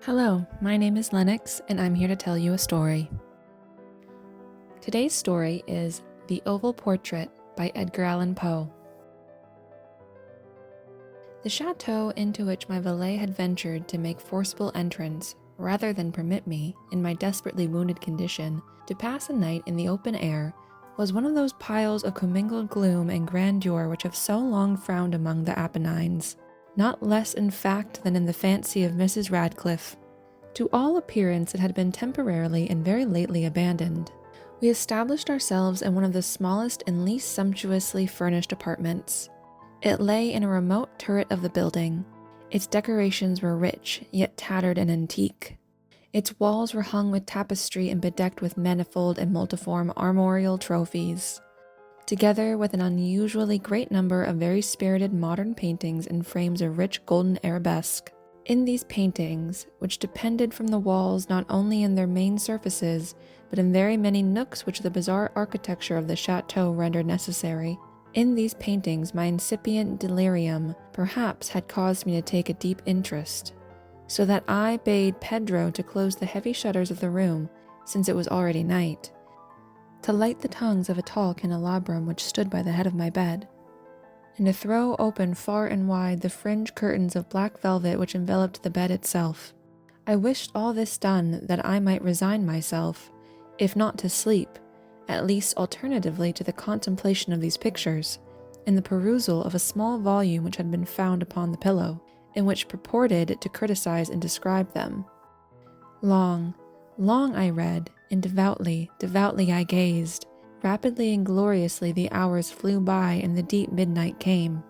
Hello, my name is Lennox, and I'm here to tell you a story. Today's story is The Oval Portrait by Edgar Allan Poe. The chateau into which my valet had ventured to make forcible entrance, rather than permit me, in my desperately wounded condition, to pass a night in the open air, was one of those piles of commingled gloom and grandeur which have so long frowned among the Apennines. Not less in fact than in the fancy of Mrs. Radcliffe. To all appearance it had been temporarily and very lately abandoned. We established ourselves in one of the smallest and least sumptuously furnished apartments. It lay in a remote turret of the building. Its decorations were rich, yet tattered and antique. Its walls were hung with tapestry and bedecked with manifold and multiform armorial trophies, together with an unusually great number of very spirited modern paintings in frames of rich golden arabesque. In these paintings, which depended from the walls not only in their main surfaces, but in very many nooks which the bizarre architecture of the chateau rendered necessary, in these paintings my incipient delirium perhaps had caused me to take a deep interest, so that I bade Pedro to close the heavy shutters of the room, since it was already night, to light the tongues of a tall candelabrum which stood by the head of my bed, and to throw open far and wide the fringed curtains of black velvet which enveloped the bed itself. I wished all this done that I might resign myself, if not to sleep, at least alternatively to the contemplation of these pictures, and the perusal of a small volume which had been found upon the pillow, and which purported to criticize and describe them. Long I read, and devoutly I gazed. Rapidly and gloriously the hours flew by and the deep midnight came.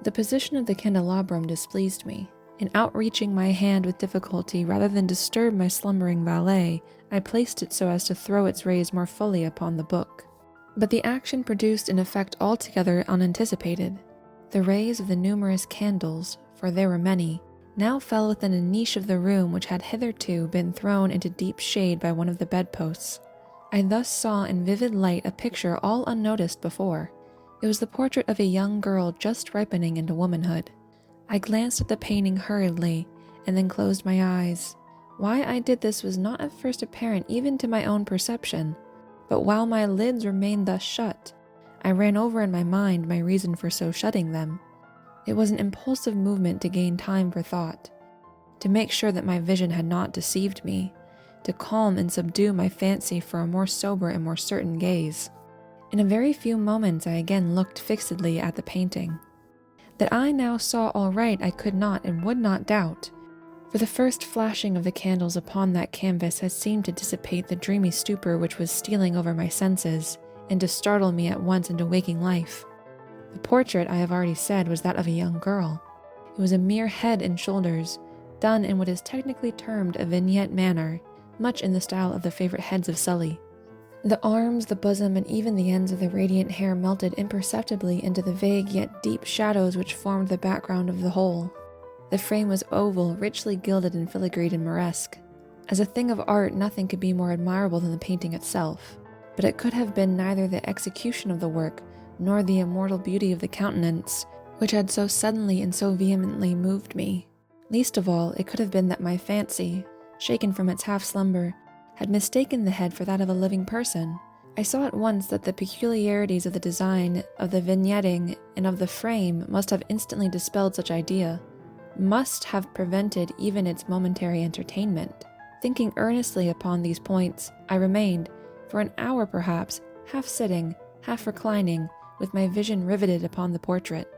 The position of the candelabrum displeased me, and outreaching my hand with difficulty rather than disturb my slumbering valet, I placed it so as to throw its rays more fully upon the book. But the action produced an effect altogether unanticipated. The rays of the numerous candles, for there were many, now fell within a niche of the room which had hitherto been thrown into deep shade by one of the bedposts. I thus saw in vivid light a picture all unnoticed before. It was the portrait of a young girl just ripening into womanhood. I glanced at the painting hurriedly, and then closed my eyes. Why I did this was not at first apparent even to my own perception, but while my lids remained thus shut, I ran over in my mind my reason for so shutting them. It was an impulsive movement to gain time for thought, to make sure that my vision had not deceived me, to calm and subdue my fancy for a more sober and more certain gaze. In a very few moments I again looked fixedly at the painting. That I now saw aright I could not and would not doubt, for the first flashing of the candles upon that canvas had seemed to dissipate the dreamy stupor which was stealing over my senses, and to startle me at once into waking life. The portrait, I have already said, was that of a young girl. It was a mere head and shoulders, done in what is technically termed a vignette manner, much in the style of the favorite heads of Sully. The arms, the bosom, and even the ends of the radiant hair melted imperceptibly into the vague yet deep shadows which formed the background of the whole. The frame was oval, richly gilded and filigreed in moresque. As a thing of art, nothing could be more admirable than the painting itself, but it could have been neither the execution of the work, nor the immortal beauty of the countenance, which had so suddenly and so vehemently moved me. Least of all, it could have been that my fancy, shaken from its half-slumber, had mistaken the head for that of a living person. I saw at once that the peculiarities of the design, of the vignetting, and of the frame must have instantly dispelled such idea, must have prevented even its momentary entertainment. Thinking earnestly upon these points, I remained, for an hour perhaps, half sitting, half reclining, with my vision riveted upon the portrait.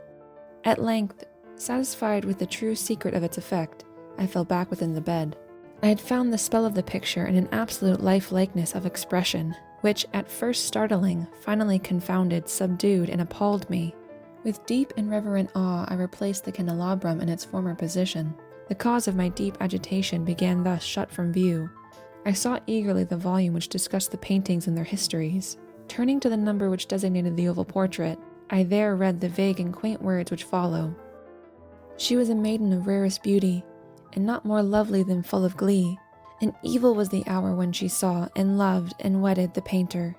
At length, satisfied with the true secret of its effect, I fell back within the bed. I had found the spell of the picture in an absolute life-likeness of expression, which, at first startling, finally confounded, subdued, and appalled me. With deep and reverent awe I replaced the candelabrum in its former position. The cause of my deep agitation began thus shut from view. I sought eagerly the volume which discussed the paintings and their histories. Turning to the number which designated the oval portrait, I there read the vague and quaint words which follow. She was a maiden of rarest beauty, and not more lovely than full of glee, and evil was the hour when she saw, and loved, and wedded the painter.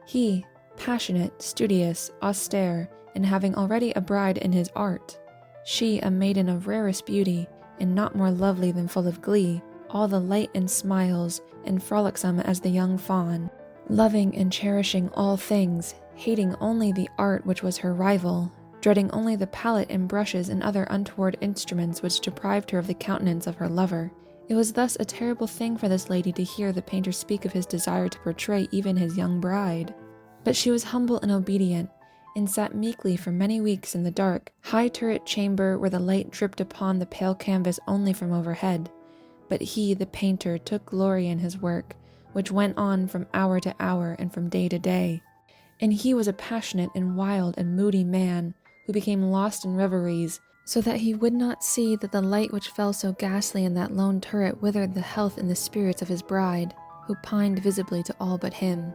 He, passionate, studious, austere, and having already a bride in his art, she a maiden of rarest beauty, and not more lovely than full of glee, all the light and smiles, and frolicsome as the young fawn, loving and cherishing all things, hating only the art which was her rival, dreading only the palette and brushes and other untoward instruments which deprived her of the countenance of her lover. It was thus a terrible thing for this lady to hear the painter speak of his desire to portray even his young bride. But she was humble and obedient, and sat meekly for many weeks in the dark, high-turret chamber where the light dripped upon the pale canvas only from overhead. But he, the painter, took glory in his work, which went on from hour to hour and from day to day. And he was a passionate and wild and moody man, who became lost in reveries, so that he would not see that the light which fell so ghastly in that lone turret withered the health and the spirits of his bride, who pined visibly to all but him.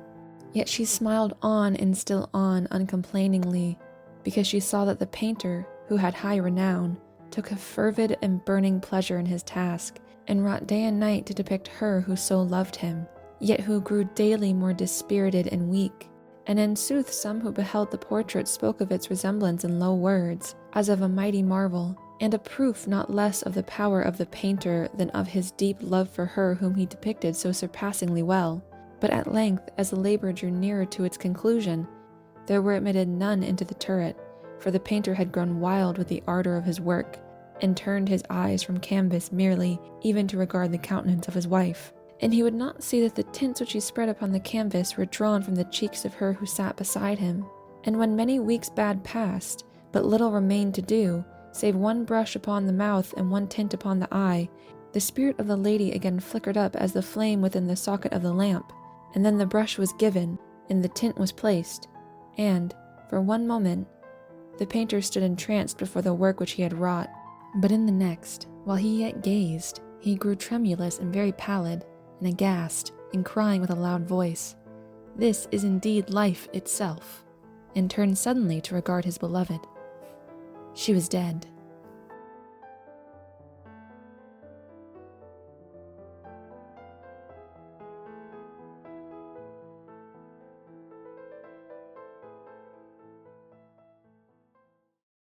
Yet she smiled on and still on uncomplainingly, because she saw that the painter, who had high renown, took a fervid and burning pleasure in his task, and wrought day and night to depict her who so loved him, yet who grew daily more dispirited and weak. And in sooth some who beheld the portrait spoke of its resemblance in low words, as of a mighty marvel, and a proof not less of the power of the painter than of his deep love for her whom he depicted so surpassingly well. But at length, as the labor drew nearer to its conclusion, there were admitted none into the turret, for the painter had grown wild with the ardor of his work, and turned his eyes from canvas merely, even to regard the countenance of his wife. And he would not see that the tints which he spread upon the canvas were drawn from the cheeks of her who sat beside him. And when many weeks bad passed, but little remained to do, save one brush upon the mouth and one tint upon the eye, the spirit of the lady again flickered up as the flame within the socket of the lamp, and then the brush was given, and the tint was placed, and, for one moment, the painter stood entranced before the work which he had wrought. But in the next, while he yet gazed, he grew tremulous and very pallid, and aghast, and crying with a loud voice, "This is indeed life itself," and turned suddenly to regard his beloved. She was dead.